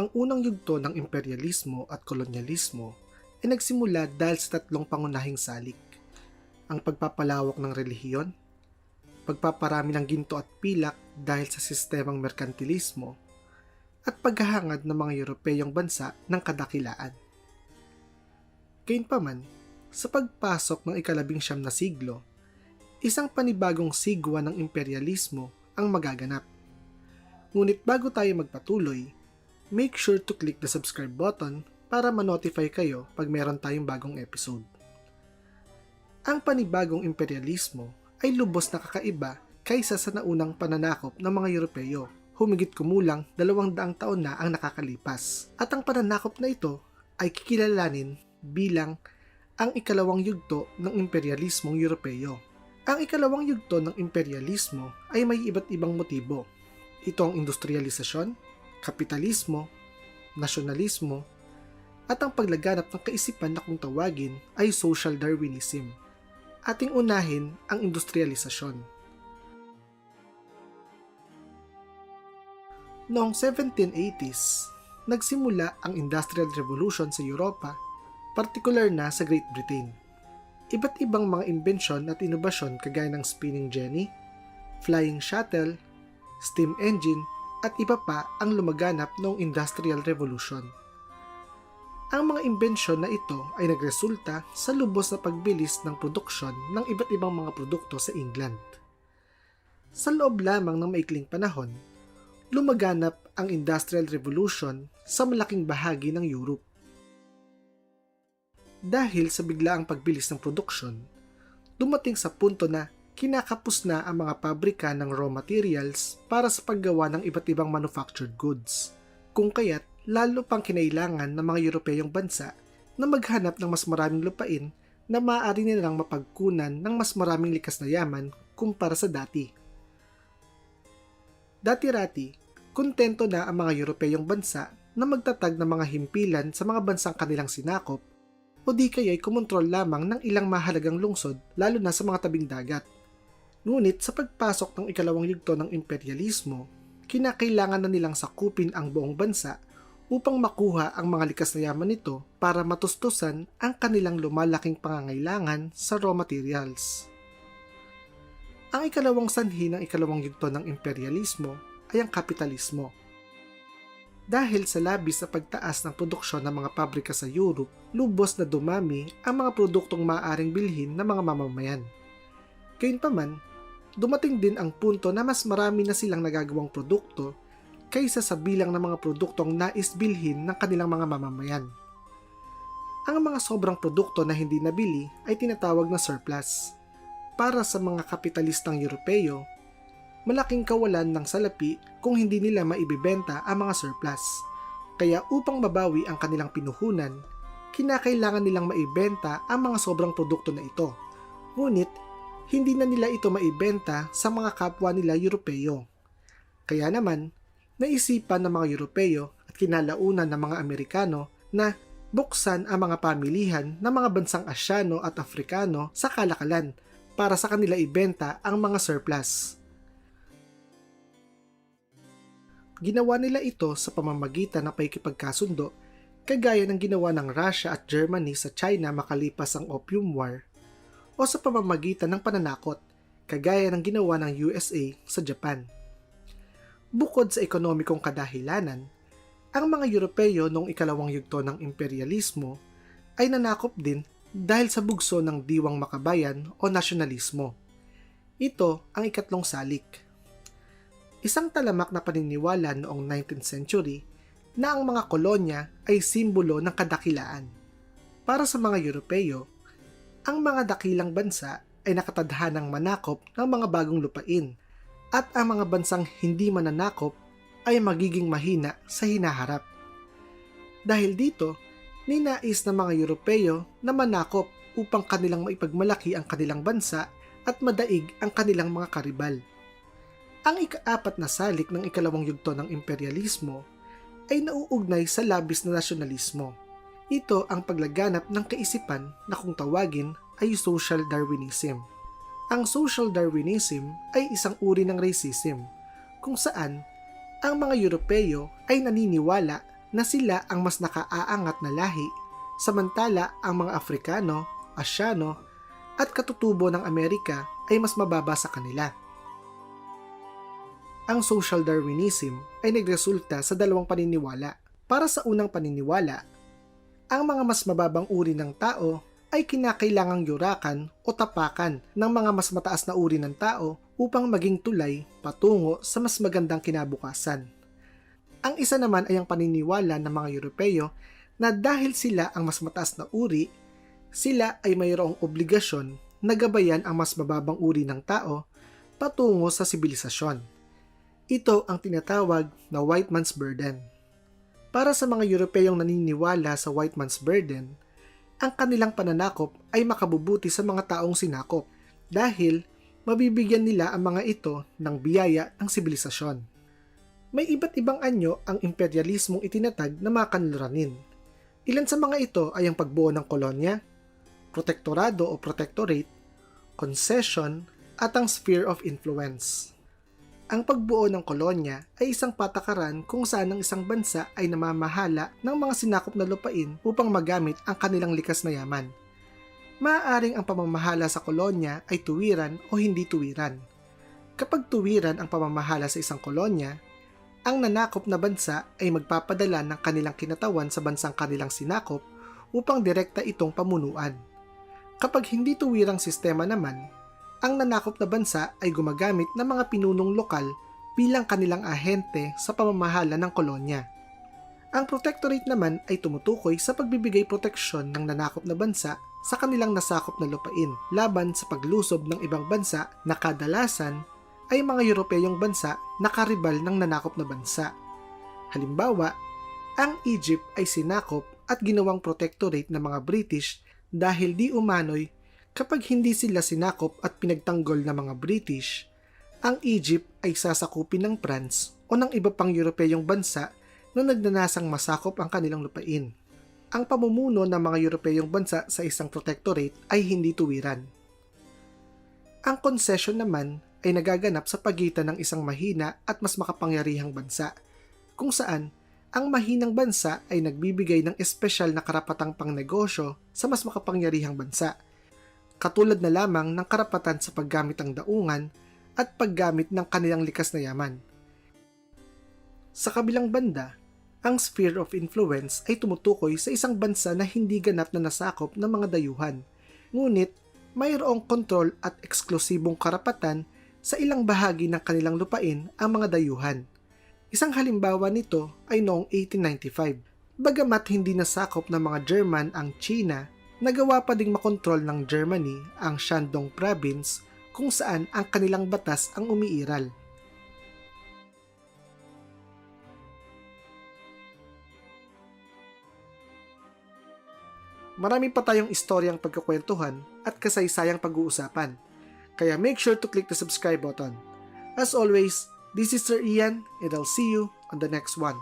Ang unang yugto ng imperyalismo at kolonyalismo ay nagsimula dahil sa tatlong pangunahing salik: ang pagpapalawak ng relihiyon, pagpaparami ng ginto at pilak dahil sa sistemang merkantilismo, at paghahangad ng mga Europeyong bansa ng kadakilaan. Gayunpaman, sa pagpasok ng ika-19 na siglo, isang panibagong sigwa ng imperyalismo ang magaganap. Ngunit bago tayo magpatuloy, make sure to click the subscribe button para ma-notify kayo pag meron tayong bagong episode. Ang panibagong imperyalismo ay lubos na kakaiba kaysa sa naunang pananakop ng mga Europeo. Humigit kumulang 200 taon na ang nakakalipas, at ang pananakop na ito ay kikilalanin bilang ang ikalawang yugto ng imperyalismong Europeo. Ang ikalawang yugto ng imperyalismo ay may iba't ibang motibo. Ito ang industrialisasyon, kapitalismo, nasyonalismo, at ang paglaganap ng kaisipan na kung tawagin ay social Darwinism. Ating unahin ang industrialisasyon. Noong 1780s, nagsimula ang Industrial Revolution sa Europa, partikular na sa Great Britain. Iba't ibang mga imbensyon at inobasyon kagaya ng spinning jenny, flying shuttle, steam engine, at iba pa ang lumaganap noong Industrial Revolution. Ang mga imbensyon na ito ay nagresulta sa lubos na pagbilis ng produksyon ng iba't ibang mga produkto sa England. Sa loob lamang ng maikling panahon, lumaganap ang Industrial Revolution sa malaking bahagi ng Europe. Dahil sa biglaang pagbilis ng produksyon, dumating sa punto na kinakapos na ang mga pabrika ng raw materials para sa paggawa ng iba't ibang manufactured goods, kung kaya't lalo pang kinailangan ng mga Europeyong bansa na maghanap ng mas maraming lupain na maaari nilang mapagkunan ng mas maraming likas na yaman kumpara sa dati. Dati-rati, kontento na ang mga Europeyong bansa na magtatag ng mga himpilan sa mga bansang kanilang sinakop, o di kaya'y kumontrol lamang ng ilang mahalagang lungsod lalo na sa mga tabing dagat. Ngunit sa pagpasok ng ikalawang yugto ng imperyalismo, kinakailangan na nilang sakupin ang buong bansa upang makuha ang mga likas na yaman nito para matustusan ang kanilang lumalaking pangangailangan sa raw materials. Ang ikalawang sanhi ng ikalawang yugto ng imperyalismo ay ang kapitalismo. Dahil sa labis na pagtaas ng produksyon ng mga pabrika sa Europe, lubos na dumami ang mga produktong maaaring bilhin ng mga mamamayan. Gayunpaman, dumating din ang punto na mas marami na silang nagagawang produkto kaysa sa bilang ng mga produktong nais bilhin ng kanilang mga mamamayan. Ang mga sobrang produkto na hindi nabili ay tinatawag na surplus. Para sa mga kapitalistang Europeo, malaking kawalan ng salapi kung hindi nila maibibenta ang mga surplus. Kaya upang mabawi ang kanilang pinuhunan, kinakailangan nilang maibenta ang mga sobrang produkto na ito. Ngunit, hindi na nila ito maibenta sa mga kapwa nila Europeo. Kaya naman, naisipan ng mga Europeo at kinalaunan ng mga Amerikano na buksan ang mga pamilihan ng mga bansang Asyano at Afrikano sa kalakalan para sa kanila ibenta ang mga surplus. Ginawa nila ito sa pamamagitan ng pakikipagkasundo, kagaya ng ginawa ng Russia at Germany sa China makalipas ang Opium War, o sa pamamagitan ng pananakot, kagaya ng ginawa ng USA sa Japan. Bukod sa ekonomikong kadahilanan, ang mga Europeo noong ikalawang yugto ng imperyalismo ay nanakop din dahil sa bugso ng diwang makabayan o nasyonalismo. Ito ang ikatlong salik. Isang talamak na paniniwala noong 19th century na ang mga kolonya ay simbolo ng kadakilaan. Para sa mga Europeo, ang mga dakilang bansa ay nakatadhanang manakop ng mga bagong lupain, at ang mga bansang hindi mananakop ay magiging mahina sa hinaharap. Dahil dito, ninais ng mga Europeo na manakop upang kanilang maipagmalaki ang kanilang bansa at madaig ang kanilang mga karibal. Ang ika-4 na salik ng ikalawang yugto ng imperyalismo ay nauugnay sa labis na nasyonalismo. Ito ang paglaganap ng kaisipan na kung tawagin ay social Darwinism. Ang social Darwinism ay isang uri ng racism kung saan ang mga Europeo ay naniniwala na sila ang mas nakaaangat na lahi, samantala ang mga Afrikano, Asyano, at katutubo ng Amerika ay mas mababa sa kanila. Ang social Darwinism ay nagresulta sa dalawang paniniwala. Para sa unang paniniwala, ang mga mas mababang uri ng tao ay kinakailangang yurakan o tapakan ng mga mas mataas na uri ng tao upang maging tulay patungo sa mas magandang kinabukasan. Ang isa naman ay ang paniniwala ng mga Europeo na dahil sila ang mas mataas na uri, sila ay mayroong obligasyon na gabayan ang mas mababang uri ng tao patungo sa sibilisasyon. Ito ang tinatawag na white man's burden. Para sa mga Europeyong naniniwala sa white man's burden, ang kanilang pananakop ay makabubuti sa mga taong sinakop dahil mabibigyan nila ang mga ito ng biyaya ng sibilisasyon. May iba't ibang anyo ang imperialismong itinatag na mga kanluranin. Ilan sa mga ito ay ang pagbuo ng kolonya, protektorado o protectorate, concession, at ang sphere of influence. Ang pagbuo ng kolonya ay isang patakaran kung saan ang isang bansa ay namamahala ng mga sinakop na lupain upang magamit ang kanilang likas na yaman. Maaaring ang pamamahala sa kolonya ay tuwiran o hindi tuwiran. Kapag tuwiran ang pamamahala sa isang kolonya, ang nanakop na bansa ay magpapadala ng kanilang kinatawan sa bansang kanilang sinakop upang direkta itong pamunuan. Kapag hindi tuwirang sistema naman, ang nanakop na bansa ay gumagamit ng mga pinunong lokal bilang kanilang ahente sa pamamahala ng kolonya. Ang protectorate naman ay tumutukoy sa pagbibigay proteksyon ng nanakop na bansa sa kanilang nasakop na lupain laban sa paglusob ng ibang bansa na kadalasan ay mga Europeyong bansa na karibal ng nanakop na bansa. Halimbawa, ang Egypt ay sinakop at ginawang protectorate ng mga British dahil di umano'y kapag hindi sila sinakop at pinagtanggol ng mga British, ang Egypt ay sasakupin ng France o ng iba pang Europeyong bansa na nagnanasang masakop ang kanilang lupain. Ang pamumuno ng mga Europeyong bansa sa isang protectorate ay hindi tuwiran. Ang concession naman ay nagaganap sa pagitan ng isang mahina at mas makapangyarihang bansa, kung saan ang mahinang bansa ay nagbibigay ng espesyal na karapatang pangnegosyo sa mas makapangyarihang bansa, katulad na lamang ng karapatan sa paggamit ng daungan at paggamit ng kanilang likas na yaman. Sa kabilang banda, ang sphere of influence ay tumutukoy sa isang bansa na hindi ganap na nasakop ng mga dayuhan, ngunit mayroong kontrol at eksklusibong karapatan sa ilang bahagi ng kanilang lupain ang mga dayuhan. Isang halimbawa nito ay noong 1895. Bagamat hindi nasakop ng mga German ang China, nagawa pa ding makontrol ng Germany ang Shandong province kung saan ang kanilang batas ang umiiral. Marami pa tayong istoryang pagkukwentuhan at kasaysayang pag-uusapan, kaya make sure to click the subscribe button. As always, this is Sir Ian and I'll see you on the next one.